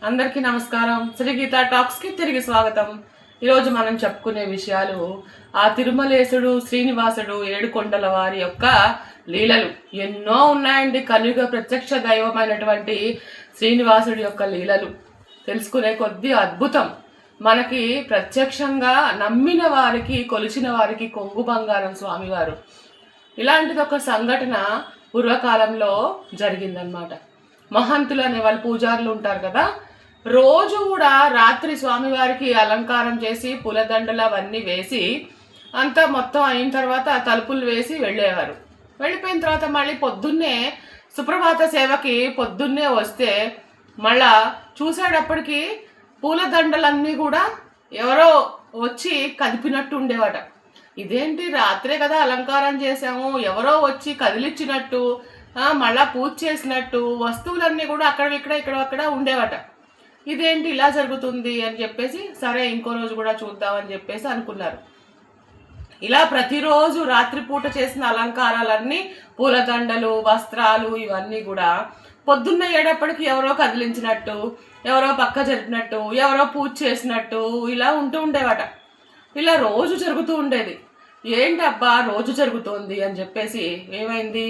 అందరికీ నమస్కారం. శ్రీ గీతా టాక్స్ కి తిరిగి స్వాగతం. ఈరోజు మనం చెప్పుకునే విషయాలు ఆ తిరుమలేశుడు శ్రీనివాసుడు ఏడుకొండల వారి యొక్క లీలలు ఎన్నో ఉన్నాయండి. కలియుగ ప్రత్యక్ష దైవమైనటువంటి శ్రీనివాసుడి యొక్క లీలలు తెలుసుకునే కొద్దీ అద్భుతం. మనకి ప్రత్యక్షంగా నమ్మిన వారికి కొలిచిన వారికి కొంగు బంగారం స్వామివారు. ఇలాంటిది ఒక సంఘటన పూర్వకాలంలో జరిగిందనమాట. మహంతులు అనే వాళ్ళు పూజారులు ఉంటారు కదా, రోజు కూడా రాత్రి స్వామివారికి అలంకారం చేసి పూలదండలు అవన్నీ వేసి అంతా మొత్తం అయిన తర్వాత తలుపులు వేసి వెళ్ళేవారు. వెళ్ళిపోయిన తర్వాత మళ్ళీ పొద్దున్నే సుప్రభాత సేవకి పొద్దున్నే వస్తే మళ్ళా చూసేటప్పటికి పూలదండలన్నీ కూడా ఎవరో వచ్చి కదిపినట్టు ఉండేవాట. ఇదేంటి, రాత్రే కదా అలంకారం చేసాము, ఎవరో వచ్చి కదిలిచ్చినట్టు, మళ్ళా పూజ చేసినట్టు వస్తువులన్నీ కూడా ఇక్కడ ఉండేవట. ఇదేంటి ఇలా జరుగుతుంది అని చెప్పేసి సరే ఇంకో రోజు కూడా చూద్దామని చెప్పేసి అనుకున్నారు. ఇలా ప్రతిరోజు రాత్రిపూట చేసిన అలంకారాలన్నీ పూలదండలు వస్త్రాలు ఇవన్నీ కూడా పొద్దున్న అయ్యేటప్పటికి ఎవరో కదిలించినట్టు, ఎవరో పక్క జరిపినట్టు, ఎవరో పూజ చేసినట్టు ఇలా ఉంటూ ఉండేవట. ఇలా రోజు జరుగుతూ ఉండేది. ఏంటి అబ్బా రోజు జరుగుతోంది అని చెప్పేసి ఏమైంది,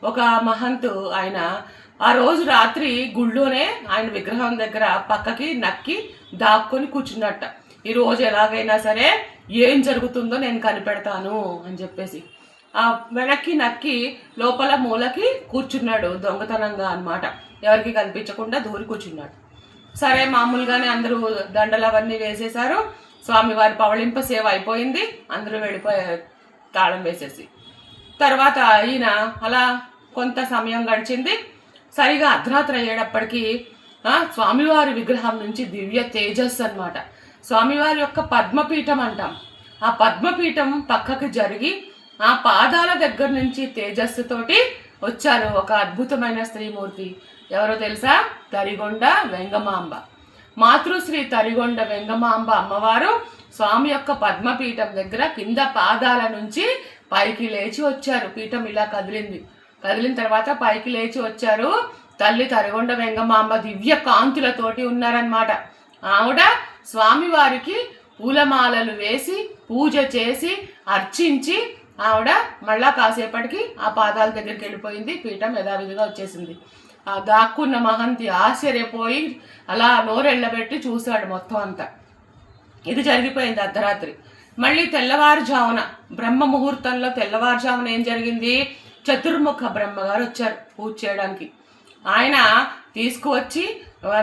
ఒక మహంతు ఆయన ఆ రోజు రాత్రి గుళ్ళోనే ఆయన విగ్రహం దగ్గర పక్కకి నక్కి దాక్కొని కూర్చున్నట్ట. ఈ రోజు ఎలాగైనా సరే ఏం జరుగుతుందో నేను కనిపెడతాను అని చెప్పేసి ఆ వెనక్కి నక్కి లోపల మూలకి కూర్చున్నాడు దొంగతనంగా అన్నమాట. ఎవరికి కనిపించకుండా దూరి కూర్చున్నాడు. సరే మామూలుగానే అందరూ దండలు అవన్నీ వేసేశారు. స్వామివారి పవళింప సేవ అయిపోయింది. అందరూ వెళ్ళిపోయారు తాళం వేసేసి. తర్వాత ఈయన అలా కొంత సమయం గడిచింది. సరిగా అర్ధరాత్రి అయ్యేటప్పటికీ స్వామివారి విగ్రహం నుంచి దివ్య తేజస్సు అన్నమాట. స్వామివారి యొక్క పద్మపీఠం అంటాం. ఆ పద్మపీఠం పక్కకి జరిగి ఆ పాదాల దగ్గర నుంచి తేజస్సుతోటి వచ్చారు ఒక అద్భుతమైన స్త్రీమూర్తి. ఎవరో తెలుసా? తరిగొండ వెంగమాంబ. మాతృశ్రీ తరిగొండ వెంగమాంబ అమ్మవారు స్వామి యొక్క పద్మపీఠం దగ్గర కింద పాదాల నుంచి పైకి లేచి వచ్చారు. పీఠం ఇలా కదిలిన తర్వాత పైకి లేచి వచ్చారు. తల్లి తరిగొండ వెంగమాంబ దివ్య కాంతులతోటి ఉన్నారనమాట. ఆవిడ స్వామివారికి పూలమాలలు వేసి పూజ చేసి అర్చించి ఆవిడ మళ్ళా కాసేపటికి ఆ పాదాల దగ్గరికి వెళ్ళిపోయింది. పీఠం యథావిధిగా వచ్చేసింది. ఆ దాక్కున్న మహంతి ఆశ్చర్యపోయి అలా నోరెళ్ళబెట్టి చూశాడు మొత్తం అంతా. ఇది జరిగిపోయింది అర్ధరాత్రి. మళ్ళీ తెల్లవారుజామున బ్రహ్మ ముహూర్తంలో తెల్లవారుజామున ఏం జరిగింది, చతుర్ముఖ బ్రహ్మగారు వచ్చారు పూజ చేయడానికి. ఆయన తీసుకువచ్చి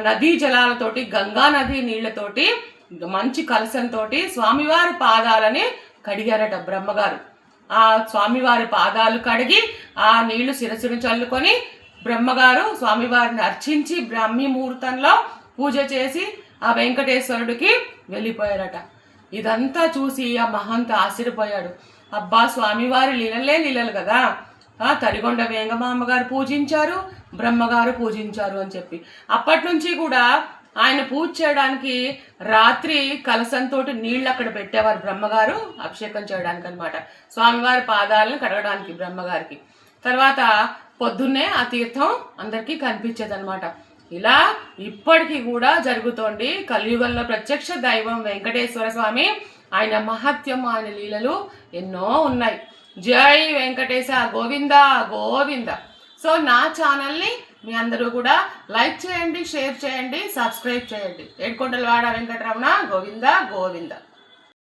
నదీ జలాలతోటి గంగా నదీ నీళ్లతోటి మంచి కలశంతో స్వామివారి పాదాలని కడిగారట బ్రహ్మగారు. ఆ స్వామివారి పాదాలు కడిగి ఆ నీళ్లు శిరస్సును చల్లుకొని బ్రహ్మగారు స్వామివారిని అర్చించి బ్రాహ్మీ ముహూర్తంలో పూజ చేసి ఆ వెంకటేశ్వరుడికి వెళ్ళిపోయారట. ఇదంతా చూసి ఆ మహంత ఆశ్చర్యపోయాడు. అబ్బా, స్వామివారి లీలలు కదా, తరిగొండ వేంగమాంబ గారు పూజించారు, బ్రహ్మగారు పూజించారు అని చెప్పి అప్పటి నుంచి కూడా ఆయన పూజ చేయడానికి రాత్రి కలసంతో నీళ్ళు అక్కడ పెట్టేవారు బ్రహ్మగారు అభిషేకం చేయడానికి అనమాట, స్వామివారి పాదాలను కడగడానికి బ్రహ్మగారికి. తర్వాత పొద్దున్నే ఆ తీర్థం అందరికీ కనిపించేదనమాట. ఇలా ఇప్పటికీ కూడా జరుగుతోంది. కలియుగంలో ప్రత్యక్ష దైవం వెంకటేశ్వర స్వామి, ఆయన మహత్యం, ఆయన లీలలు ఎన్నో ఉన్నాయి. జై వెంకటేశ, గోవింద గోవింద. సో నా ఛానల్ని మీ అందరూ కూడా లైక్ చేయండి, షేర్ చేయండి, సబ్స్క్రైబ్ చేయండి. ఏడుకొండలవాడ వెంకటరమణ గోవింద గోవింద.